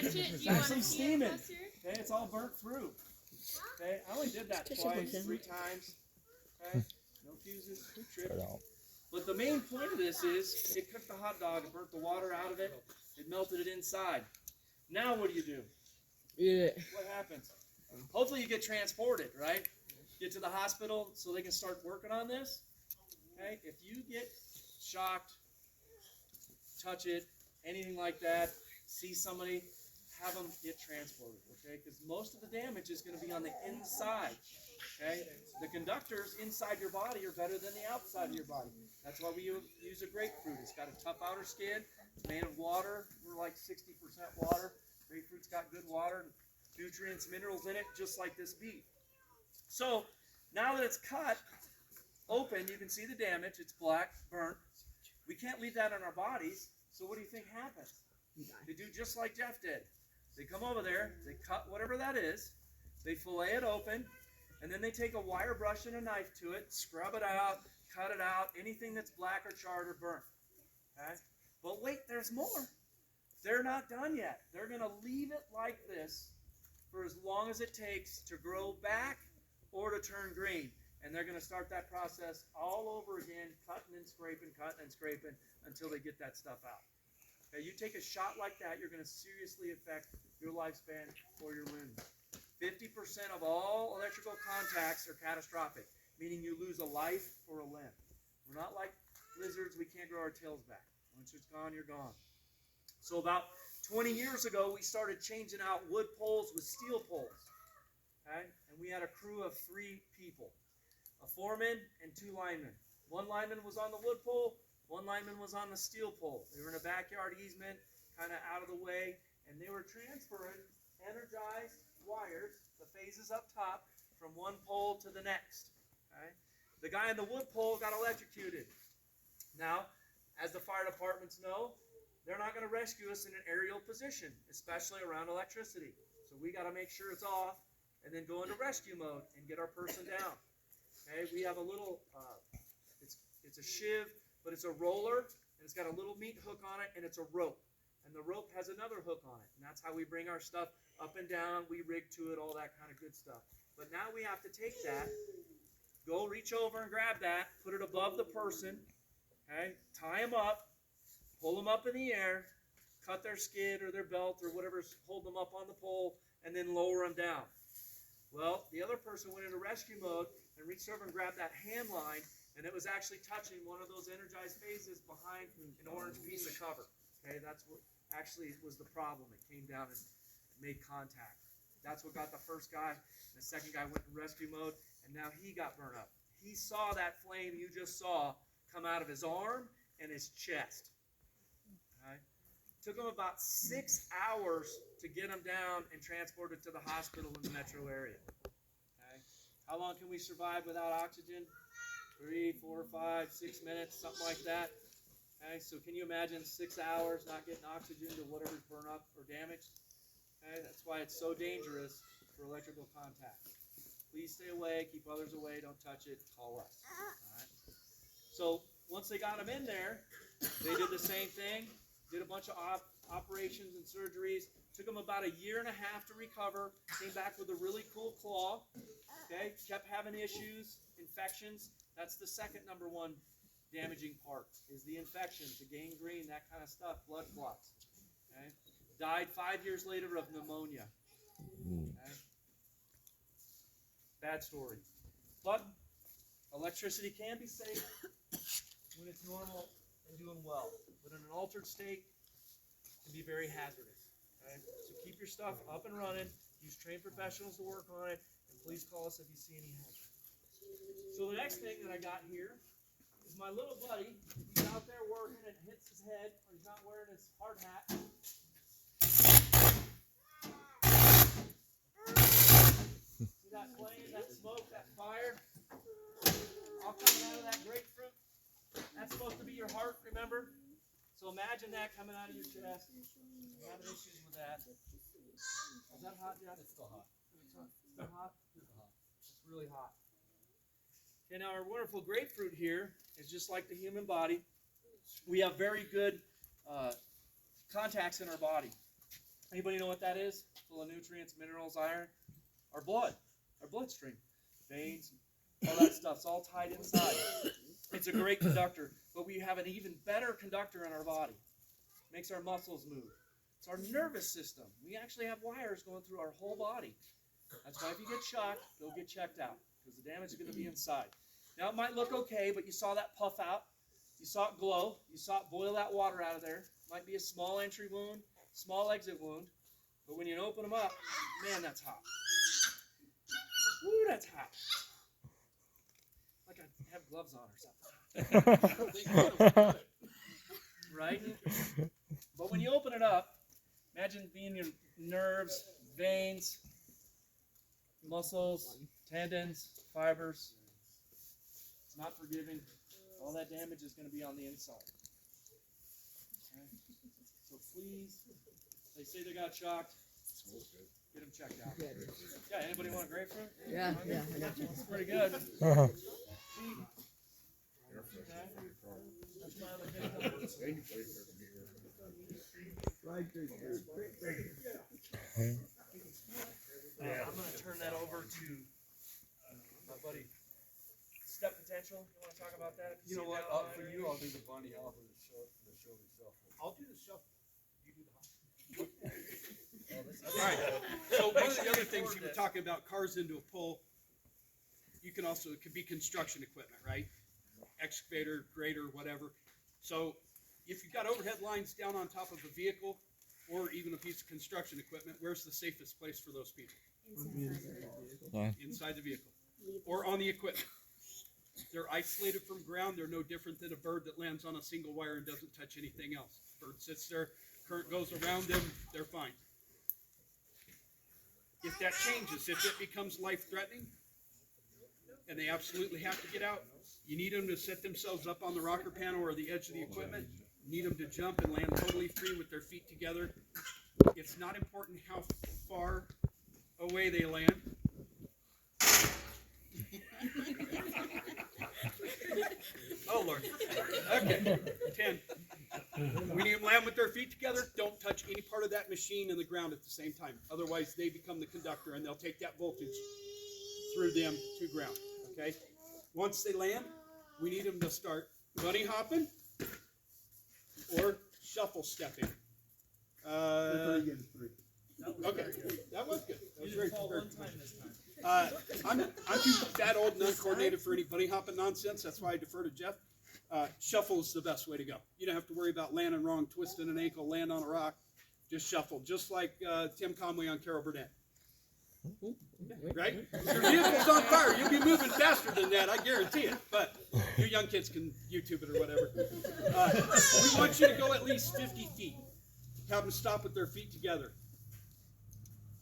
touch it? Do you Got want some to see it steaming. closer? Okay, it's all burnt through. Okay, I only did that twice, 3 times. Okay, no fuses, no trip. But the main point of this is it cooked the hot dog, it burnt the water out of it, it melted it inside. Now what do? Yeah. What happens? Hopefully you get transported, right? Get to the hospital so they can start working on this. Okay, if you get shocked, touch it, anything like that, see somebody, have them get transported, okay? Because most of the damage is going to be on the inside, okay? The conductors inside your body are better than the outside of your body. That's why we use a grapefruit. It's got a tough outer skin. It's made of water. We're like 60% water. Grapefruit's got good water, nutrients, minerals in it, just like this beet. So now that it's cut open, you can see the damage. It's black, burnt. We can't leave that on our bodies. So what do you think happens? They do just like Jeff did. They come over there, they cut whatever that is, they fillet it open, and then they take a wire brush and a knife to it, scrub it out, cut it out, anything that's black or charred or burnt. Okay? But wait, there's more. They're not done yet. They're going to leave it like this for as long as it takes to grow back or to turn green. And they're going to start that process all over again, cutting and scraping until they get that stuff out. Okay, you take a shot like that, you're going to seriously affect your lifespan or your limbs. 50% of all electrical contacts are catastrophic, meaning you lose a life or a limb. We're not like lizards, we can't grow our tails back. Once it's gone, you're gone. So about 20 years ago, we started changing out wood poles with steel poles. Okay? And we had a crew of 3 people, a foreman and 2 linemen. 1 lineman was on the wood pole, 1 lineman was on the steel pole. They were in a backyard easement, kind of out of the way, and they were transferring energized wires, the phases up top, from one pole to the next. Okay? The guy on the wood pole got electrocuted. Now, as the fire departments know, they're not going to rescue us in an aerial position, especially around electricity. So we got to make sure it's off and then go into rescue mode and get our person down. Okay? We have a little, it's a shiv, but it's a roller, and it's got a little meat hook on it, and it's a rope. And the rope has another hook on it. And that's how we bring our stuff up and down. We rig to it, all that kind of good stuff. But now we have to take that, go reach over and grab that, put it above the person, okay, tie them up, pull them up in the air, cut their skid or their belt or whatever's holding them up on the pole, and then lower them down. Well, the other person went into rescue mode and reached over and grabbed that hand line, and it was actually touching one of those energized phases behind an orange piece of cover. Okay, that's what actually was the problem. It came down and made contact. That's what got the first guy. The second guy went in rescue mode, and now he got burned up. He saw that flame you just saw come out of his arm and his chest. Okay? It took him about 6 hours to get him down and transported to the hospital in the metro area. Okay? How long can we survive without oxygen? 3, 4, 5, 6 minutes, something like that. Okay, so can you imagine 6 hours not getting oxygen to whatever's burned up or damaged? Okay, that's why it's so dangerous for electrical contact. Please stay away, keep others away, don't touch it, call us. All right? So once they got him in there, they did the same thing, did a bunch of operations and surgeries. Took him about 1.5 years to recover, came back with a really cool claw. Okay, kept having issues, infections. That's the second #1 damaging part, is the infections, the gangrene, that kind of stuff, blood clots. Okay? Died 5 years later of pneumonia. Okay? Bad story. But electricity can be safe when it's normal and doing well. But in an altered state, it can be very hazardous. Okay? So keep your stuff up and running. Use trained professionals to work on it. And please call us if you see any hazard. So the next thing that I got here is my little buddy. He's out there working and hits his head, or he's not wearing his hard hat. See that flame, that smoke, that fire? All coming out of that grapefruit. That's supposed to be your heart, remember? So imagine that coming out of your chest. I'm having issues with that. Is that hot, Jeff? It's still hot. It's still hot? Super hot. It's really hot. Okay, now our wonderful grapefruit here is just like the human body. We have very good contacts in our body. Anybody know what that is? Full of nutrients, minerals, iron. Our blood, our bloodstream, veins, all that stuff's all tied inside. It's a great conductor, but we have an even better conductor in our body. Makes our muscles move. It's our nervous system. We actually have wires going through our whole body. That's why if you get shocked, go get checked out, because the damage is going to be inside. Now it might look okay, but you saw that puff out. You saw it glow. You saw it boil that water out of there. Might be a small entry wound, small exit wound. But when you open them up, man, that's hot. Woo, that's hot. Like I have gloves on or something. Right? But when you open it up, imagine being your nerves, veins, muscles, tendons, fibers. It's not forgiving. All that damage is going to be on the inside. Okay? So please, they say they got shocked. Get them checked out. Yeah, anybody want a grapefruit? Yeah, yeah. It's pretty good. Uh-huh. I'm going to turn that over to my buddy. Step potential. You want to talk about that? You know what? For you, I'll do the bunny hop and the show shuffle. I'll do the shuffle. You do the hop. All right. So one of the other things you were talking about, cars into a pole. You can also, it could be construction equipment, right? Excavator, grader, whatever. So if you've got overhead lines down on top of a vehicle or even a piece of construction equipment, where's the safest place for those people? Inside the vehicle. Or on the equipment. They're isolated from ground. They're no different than a bird that lands on a single wire and doesn't touch anything else. Bird sits there, current goes around them, they're fine. If that changes, if it becomes life-threatening, and they absolutely have to get out, you need them to set themselves up on the rocker panel or the edge of the equipment. You need them to jump and land totally free with their feet together. It's not important how far away they land. Oh, Lord. Okay. 10. We need them to land with their feet together. Don't touch any part of that machine and the ground at the same time. Otherwise, they become the conductor, and they'll take that voltage through them to ground. Okay? Once they land, we need them to start bunny hopping or shuffle stepping. Okay, that was good. That was very good. I'm too fat, old, and uncoordinated for any bunny hopping nonsense. That's why I defer to Jeff. Shuffle is the best way to go. You don't have to worry about landing wrong, twisting an ankle, land on a rock. Just shuffle, just like Tim Conway on Carol Burnett. Right? Your vehicle's on fire. You'll be moving faster than that, I guarantee it. But you young kids can YouTube it or whatever. We want you to go at least 50 feet. Have them stop with their feet together.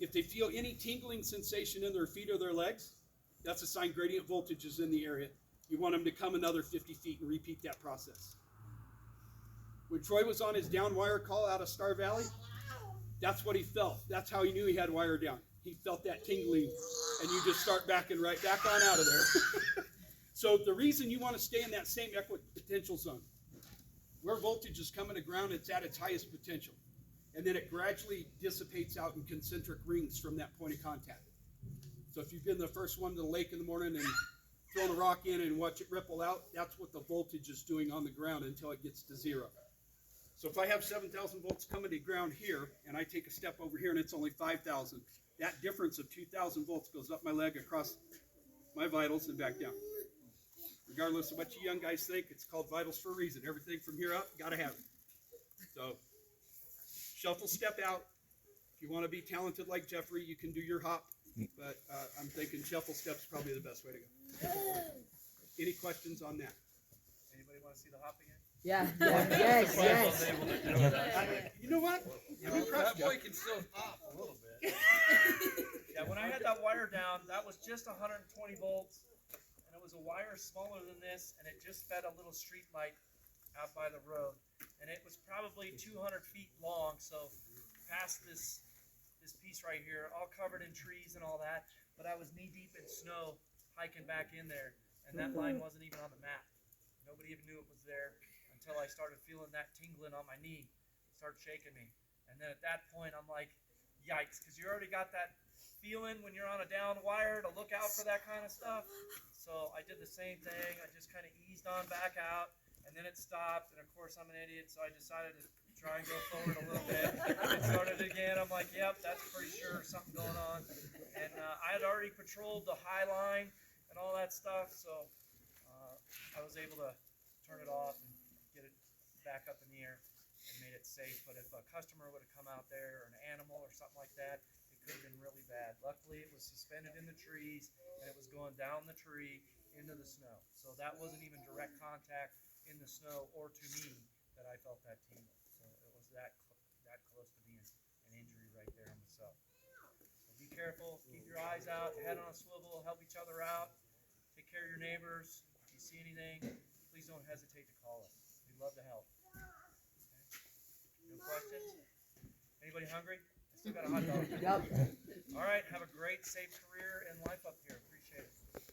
If they feel any tingling sensation in their feet or their legs, that's a sign gradient voltage is in the area. You want them to come another 50 feet and repeat that process. When Troy was on his down wire call out of Star Valley, that's what he felt. That's how he knew he had wire down. He felt that tingling, and you just start backing right back on out of there. So the reason you want to stay in that same equipotential zone, where voltage is coming to ground, it's at its highest potential. And then it gradually dissipates out in concentric rings from that point of contact. So if you've been the first one to the lake in the morning and thrown a rock in and watch it ripple out, that's what the voltage is doing on the ground until it gets to zero. So if I have 7,000 volts coming to ground here, and I take a step over here and it's only 5,000, that difference of 2,000 volts goes up my leg, across my vitals, and back down. Regardless of what you young guys think, it's called vitals for a reason. Everything from here up, got to have it. So shuffle, step out. If you want to be talented like Jeffrey, you can do your hop. But I'm thinking shuffle step's probably the best way to go. Any questions on that? Anybody want to see the hop again? Yeah, yes. You know what? That boy can still hop a little bit. Yeah, when I had that wire down, that was just 120 volts, and it was a wire smaller than this, and it just fed a little street light out by the road. And it was probably 200 feet long, so past this piece right here, all covered in trees and all that, but I was knee-deep in snow hiking back in there, and that line wasn't even on the map. Nobody even knew it was there until I started feeling that tingling on my knee. It started shaking me. And then at that point, I'm like, yikes, because you already got that feeling when you're on a down wire to look out for that kind of stuff. So I did the same thing. I just kind of eased on back out, and then it stopped. And of course, I'm an idiot, so I decided to try and go forward a little bit. It started again. I'm like, yep, that's pretty sure something going on. And I had already patrolled the high line and all that stuff, so I was able to turn it off and get it back up in the air and made it safe. But if a customer would have come out there, or an animal or something like that, it could have been really bad. Luckily, it was suspended in the trees, and it was going down the tree into the snow. So that wasn't even direct contact in the snow or to me that I felt that tingle. So it was that close to being an injury right there myself. So be careful, keep your eyes out, head on a swivel, help each other out, take care of your neighbors. If you see anything, please don't hesitate to call us. We'd love to help. Okay? No questions? Anybody hungry? I still got a hot dog. Yep. All right, have a great, safe career and life up here. Appreciate it.